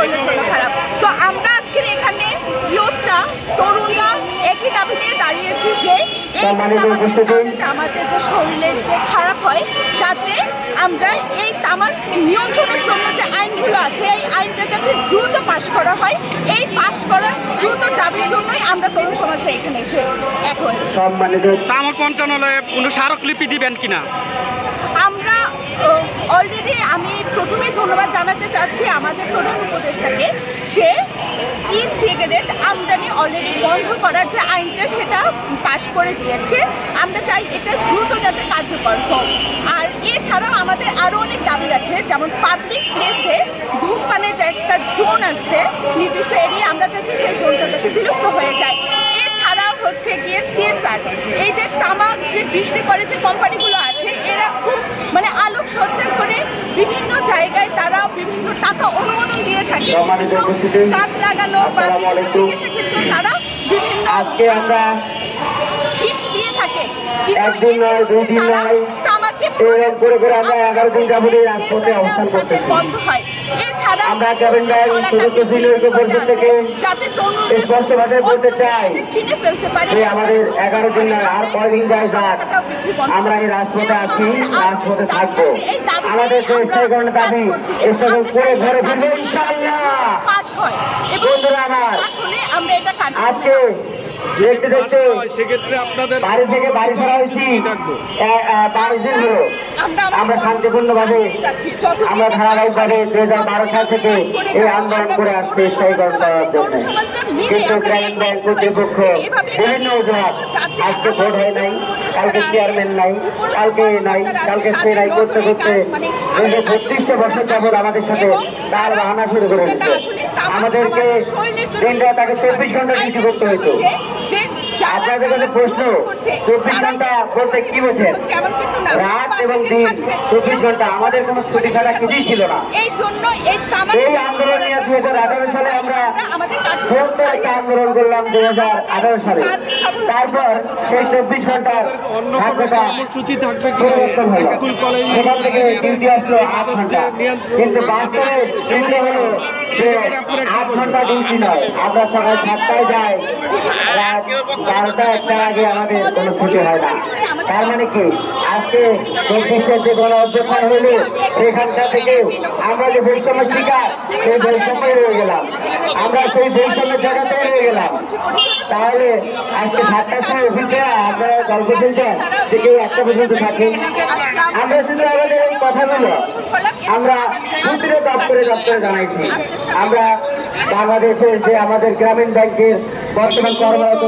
শরীরের জন্য খারাপ। তো আমরা আজকের এখানে ইউথরা তরুণরা একই দাবি নিয়ে দাঁড়িয়েছি যে এই আমাদের যে শরীরের যে খারাপ হয়, যাতে আমরা এই তামাক নিয়ন্ত্রণের জন্য যে আইনগুলো আছে এই আইনটা যাতে দ্রুত পাশ করা হয়, এই পাশ করার দ্রুত দাবির জন্যই আমরা তরুণ সমাজে এখানে এসে এক হয়েছি। তামাক মন্ত্রণালয়ে কোনো স্মারকলিপি দিবেন কিনা? আমরা অলরেডি আমি প্রথমেই ধন্যবাদ জানাতে চাচ্ছি আমাদের প্রধান উপদেষ্টাকে। সে ই সিগারেট আমদানি অলরেডি বন্ধ করার যে আইনটা সেটা পাশ করে দিয়েছে। আমরা চাই এটা দ্রুত যাতে কার্যকর হোক। আর এছাড়াও আমাদের আরও অনেক দাবি আছে, যেমন পাবলিক প্লেসে ধূমপানের যে একটা জোন আছে নির্দিষ্ট এরিয়া, আমরা চাচ্ছি সেই জোনটা যাতে বিলুপ্ত হয়ে যায়। এছাড়াও হচ্ছে গিয়ে CSR, এই যে তামাক যে বিক্রি করে যে কোম্পানিগুলো আছে এরা খুব আলোকসজ্জা করে বিভিন্ন জায়গায় তারা বিভিন্ন টাকা অনুমোদন দিয়ে থাকে, গাছ লাগানো বা চিকিৎসা ক্ষেত্রে তারা বিভিন্ন গিফট দিয়ে থাকে। বন্ধ হয়। এছাড়া যাতে কিনে ফেলতে পারে আমাদের 11 দিন আর কয়দিন যায় যাক, আমরা এই রাজপথে আছি, রাজপথে থাকবো। আমাদের দাবি করে ঘরে ফিরবো ইনশাআল্লাহ। বন্ধুরা আমার, আজকে দেখতে দেখতে সেক্ষেত্রে আপনাদের বাড়ি থেকে বাড়ি ফেরা হয়েছি 22 দিন হলো। আমরা শান্তিপূর্ণভাবে আমরা ধারাবাহিকভাবে 2012 সাল থেকে এই আন্দোলন করে আসছে স্থায়ীকরণ করার জন্য। কিন্তু গ্রামীণ ব্যাংক কর্তৃপক্ষ বিভিন্ন অজুহাত, আজকে ভোট হয় নাই, কালকে চেয়ারম্যান নাই, কালকে নাই, কালকে সে নাই করতে করতে 36 বছর যাবত আমাদের সাথে তার বাহানা শুরু করে দিচ্ছে। আমাদেরকে দিনটা তাকে 24 ঘন্টা ডিউটি করতে হইতো। আপনাদের কাছে প্রশ্ন, 24 ঘন্টা বলতে কি বোঝেন? রাত এবং দিন 24 ঘন্টা, আমাদের কোনো ছুটি ছাড়া কিছুই ছিল না। এই আন্দোলন নিয়ে 2018 সালে আমরা একটা আন্দোলন করলাম 2018 সালে। তারপর সেই 24 ঘন্টার কর্মসূচি থাকবে সেখান থেকে ডিউটি আসলো 8 ঘন্টা, কিন্তু বাস্তবে ডিউটি হলো যে 8 ঘন্টা ডিউটি নয়। আমরা সকাল 7টায় যাই, রাত 12টা 1টার আগে আমাদের কোনো ছুটি হয় না। তার মানে কি, আজকে 24-এর যে গণ অভ্যুত্থান হইল সেখানটা থেকে আমরা যে বৈষম্যের শিকার, সেই বৈষম্যই রয়ে গেলাম, আমরা সেই বৈষম্যের জায়গাতেই রয়ে গেলাম। তাহলে আজকে 7টার সময় অফিসে আপনারা গল্প শুনছেন যে কেউ 1টা পর্যন্ত থাকেন। আমরা শুধু আমাদের এই কথাগুলো আমরা মন্ত্রীর দপ্তরে জানাইছি। আমরা বাংলাদেশের যে আমাদের গ্রামীণ ব্যাংকের বর্তমান কর্মরত